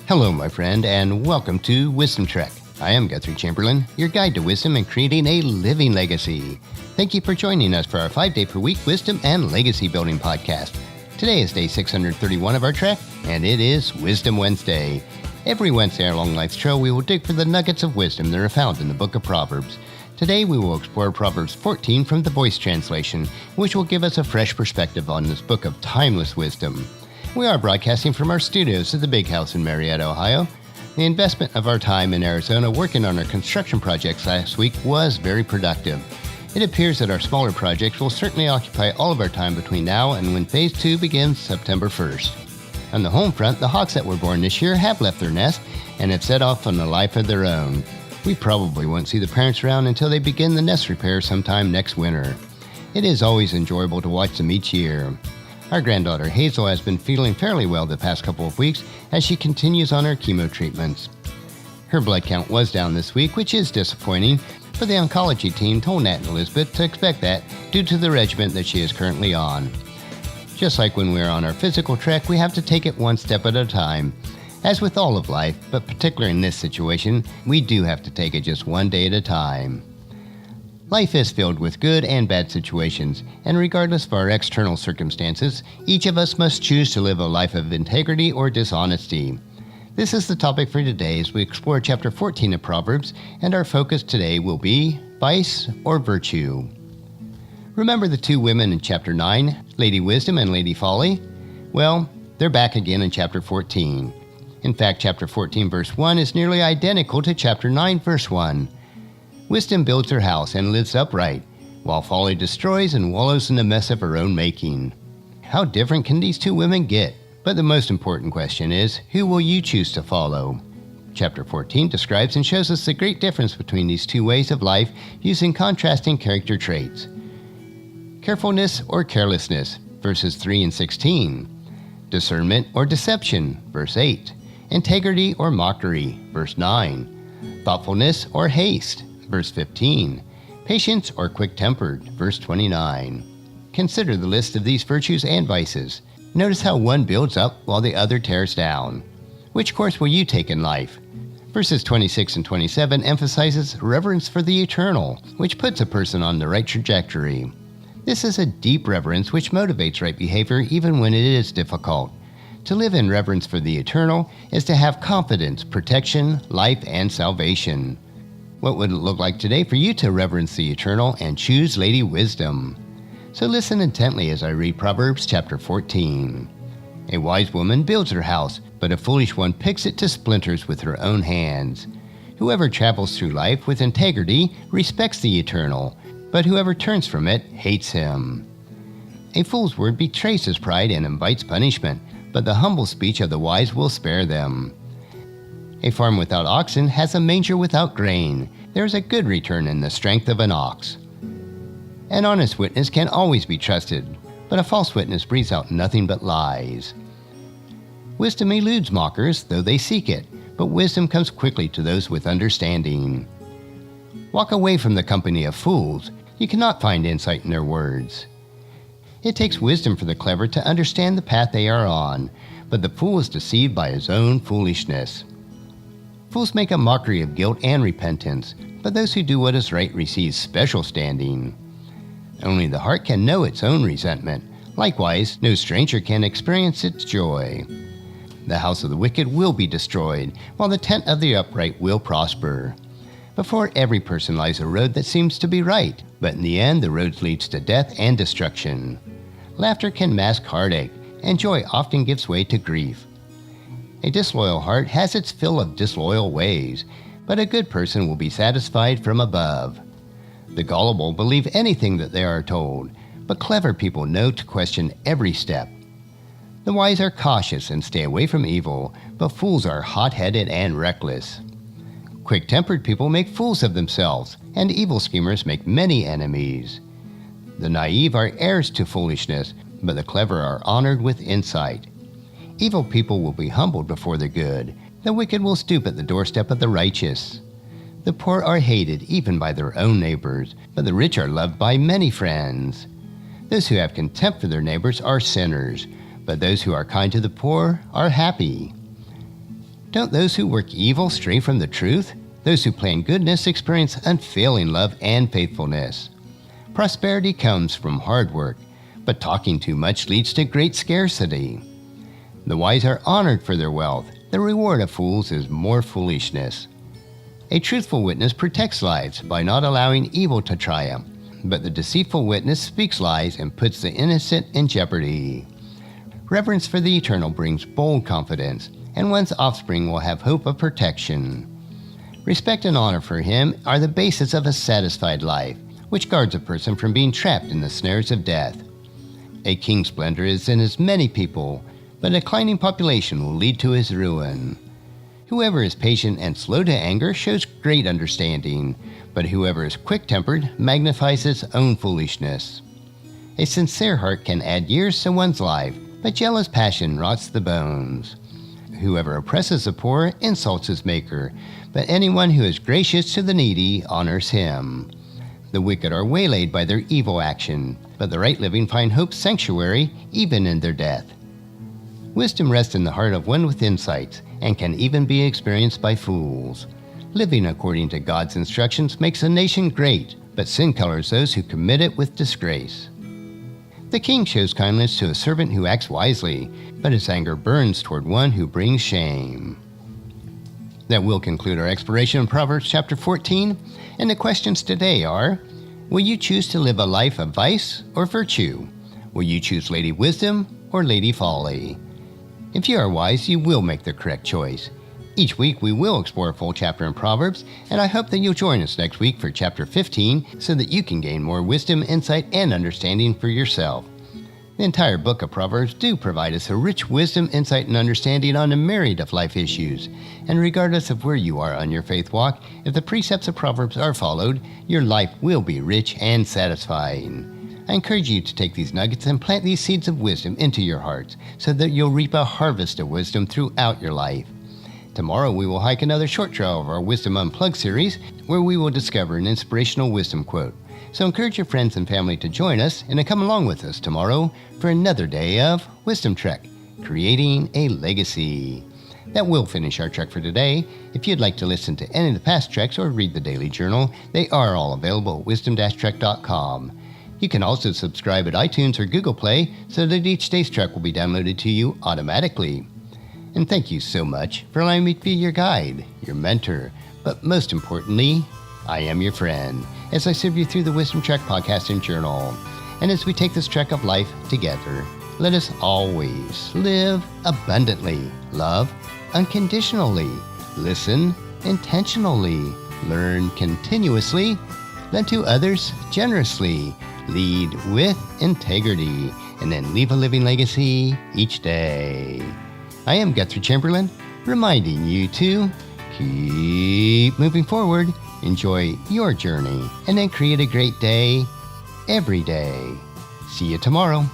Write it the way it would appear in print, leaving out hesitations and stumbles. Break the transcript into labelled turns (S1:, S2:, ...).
S1: Hello, my friend, and welcome to Wisdom Trek. I am Guthrie Chamberlain, your guide to wisdom and creating a living legacy. Thank you for joining us for our 5-day-per-week wisdom and legacy building podcast. Today is day 631 of our trek, and it is Wisdom Wednesday. Every Wednesday along Life's Trail, we will dig for the nuggets of wisdom that are found in the book of Proverbs. Today, we will explore Proverbs 14 from the Voice translation, which will give us a fresh perspective on this book of timeless wisdom. We are broadcasting from our studios at the Big House in Marietta, Ohio. The investment of our time in Arizona working on our construction projects last week was very productive. It appears that our smaller projects will certainly occupy all of our time between now and when Phase 2 begins September 1st. On the home front, the hawks that were born this year have left their nest and have set off on a life of their own. We probably won't see the parents around until they begin the nest repair sometime next winter. It is always enjoyable to watch them each year. Our granddaughter Hazel has been feeling fairly well the past couple of weeks as she continues on her chemo treatments. Her blood count was down this week, which is disappointing, but the oncology team told Nat and Elizabeth to expect that due to the regimen that she is currently on. Just like when we're on our physical trek, we have to take it one step at a time. As with all of life, but particularly in this situation, we do have to take it just one day at a time. Life is filled with good and bad situations, and regardless of our external circumstances, each of us must choose to live a life of integrity or dishonesty. This is the topic for today as we explore chapter 14 of Proverbs, and our focus today will be vice or virtue. Remember the two women in chapter 9, Lady Wisdom and Lady Folly? Well, they're back again in chapter 14. In fact, chapter 14 verse 1 is nearly identical to chapter 9 verse 1. Wisdom builds her house and lives upright, while folly destroys and wallows in the mess of her own making. How different can these two women get? But the most important question is, who will you choose to follow? Chapter 14 describes and shows us the great difference between these two ways of life using contrasting character traits. Carefulness or carelessness, verses 3 and 16. Discernment or deception, verse 8. Integrity or mockery, verse 9. Thoughtfulness or haste, verse 15. Patience or quick-tempered, verse 29. Consider the list of these virtues and vices. Notice how one builds up while the other tears down. Which course will you take in life? Verses 26 and 27 emphasizes reverence for the eternal, which puts a person on the right trajectory. This is a deep reverence which motivates right behavior even when it is difficult. To live in reverence for the eternal is to have confidence, protection, life, and salvation. What would it look like today for you to reverence the eternal and choose Lady Wisdom? So listen intently as I read Proverbs chapter 14. A wise woman builds her house, but a foolish one picks it to splinters with her own hands. Whoever travels through life with integrity respects the eternal, but whoever turns from it hates him. A fool's word betrays his pride and invites punishment, but the humble speech of the wise will spare them. A farm without oxen has a manger without grain. There is a good return in the strength of an ox. An honest witness can always be trusted, but a false witness breathes out nothing but lies. Wisdom eludes mockers, though they seek it, but wisdom comes quickly to those with understanding. Walk away from the company of fools. You cannot find insight in their words. It takes wisdom for the clever to understand the path they are on, but the fool is deceived by his own foolishness. Fools make a mockery of guilt and repentance, but those who do what is right receive special standing. Only the heart can know its own resentment. Likewise, no stranger can experience its joy. The house of the wicked will be destroyed, while the tent of the upright will prosper. Before every person lies a road that seems to be right, but in the end the road leads to death and destruction. Laughter can mask heartache, and joy often gives way to grief. A disloyal heart has its fill of disloyal ways, but a good person will be satisfied from above. The gullible believe anything that they are told, but clever people know to question every step. The wise are cautious and stay away from evil, but fools are hot-headed and reckless. Quick-tempered people make fools of themselves, and evil schemers make many enemies. The naive are heirs to foolishness, but the clever are honored with insight. Evil people will be humbled before the good. The wicked will stoop at the doorstep of the righteous. The poor are hated even by their own neighbors, but the rich are loved by many friends. Those who have contempt for their neighbors are sinners, but those who are kind to the poor are happy. Don't those who work evil stray from the truth? Those who plan goodness experience unfailing love and faithfulness. Prosperity comes from hard work, but talking too much leads to great scarcity. The wise are honored for their wealth. The reward of fools is more foolishness. A truthful witness protects lives by not allowing evil to triumph, but the deceitful witness speaks lies and puts the innocent in jeopardy. Reverence for the eternal brings bold confidence, and one's offspring will have hope of protection. Respect and honor for him are the basis of a satisfied life, which guards a person from being trapped in the snares of death. A king's splendor is in his many people, but a declining population will lead to his ruin. Whoever is patient and slow to anger shows great understanding, but whoever is quick-tempered magnifies his own foolishness. A sincere heart can add years to one's life, but jealous passion rots the bones. Whoever oppresses the poor insults his maker, but anyone who is gracious to the needy honors him. The wicked are waylaid by their evil action, but the right living find hope's sanctuary even in their death. Wisdom rests in the heart of one with insights, and can even be experienced by fools. Living according to God's instructions makes a nation great, but sin colors those who commit it with disgrace. The king shows kindness to a servant who acts wisely, but his anger burns toward one who brings shame. That will conclude our exploration of Proverbs chapter 14, and the questions today are, will you choose to live a life of vice or virtue? Will you choose Lady Wisdom or Lady Folly? If you are wise, you will make the correct choice. Each week we will explore a full chapter in Proverbs, and I hope that you'll join us next week for chapter 15 so that you can gain more wisdom, insight, and understanding for yourself. The entire book of Proverbs do provide us a rich wisdom, insight, and understanding on a myriad of life issues. And regardless of where you are on your faith walk, if the precepts of Proverbs are followed, your life will be rich and satisfying. I encourage you to take these nuggets and plant these seeds of wisdom into your hearts so that you'll reap a harvest of wisdom throughout your life. Tomorrow we will hike another short trail of our Wisdom Unplugged series where we will discover an inspirational wisdom quote. So encourage your friends and family to join us and to come along with us tomorrow for another day of Wisdom Trek, Creating a Legacy. That will finish our trek for today. If you'd like to listen to any of the past treks or read the daily journal, they are all available at wisdom-trek.com. You can also subscribe at iTunes or Google Play so that each day's trek will be downloaded to you automatically. And thank you so much for allowing me to be your guide, your mentor, but most importantly, I am your friend as I serve you through the Wisdom Trek podcast and journal. And as we take this trek of life together, let us always live abundantly, love unconditionally, listen intentionally, learn continuously, lend to others generously, lead with integrity, and then leave a living legacy each day. I am Guthrie Chamberlain, reminding you to keep moving forward, enjoy your journey, and then create a great day every day. See you tomorrow.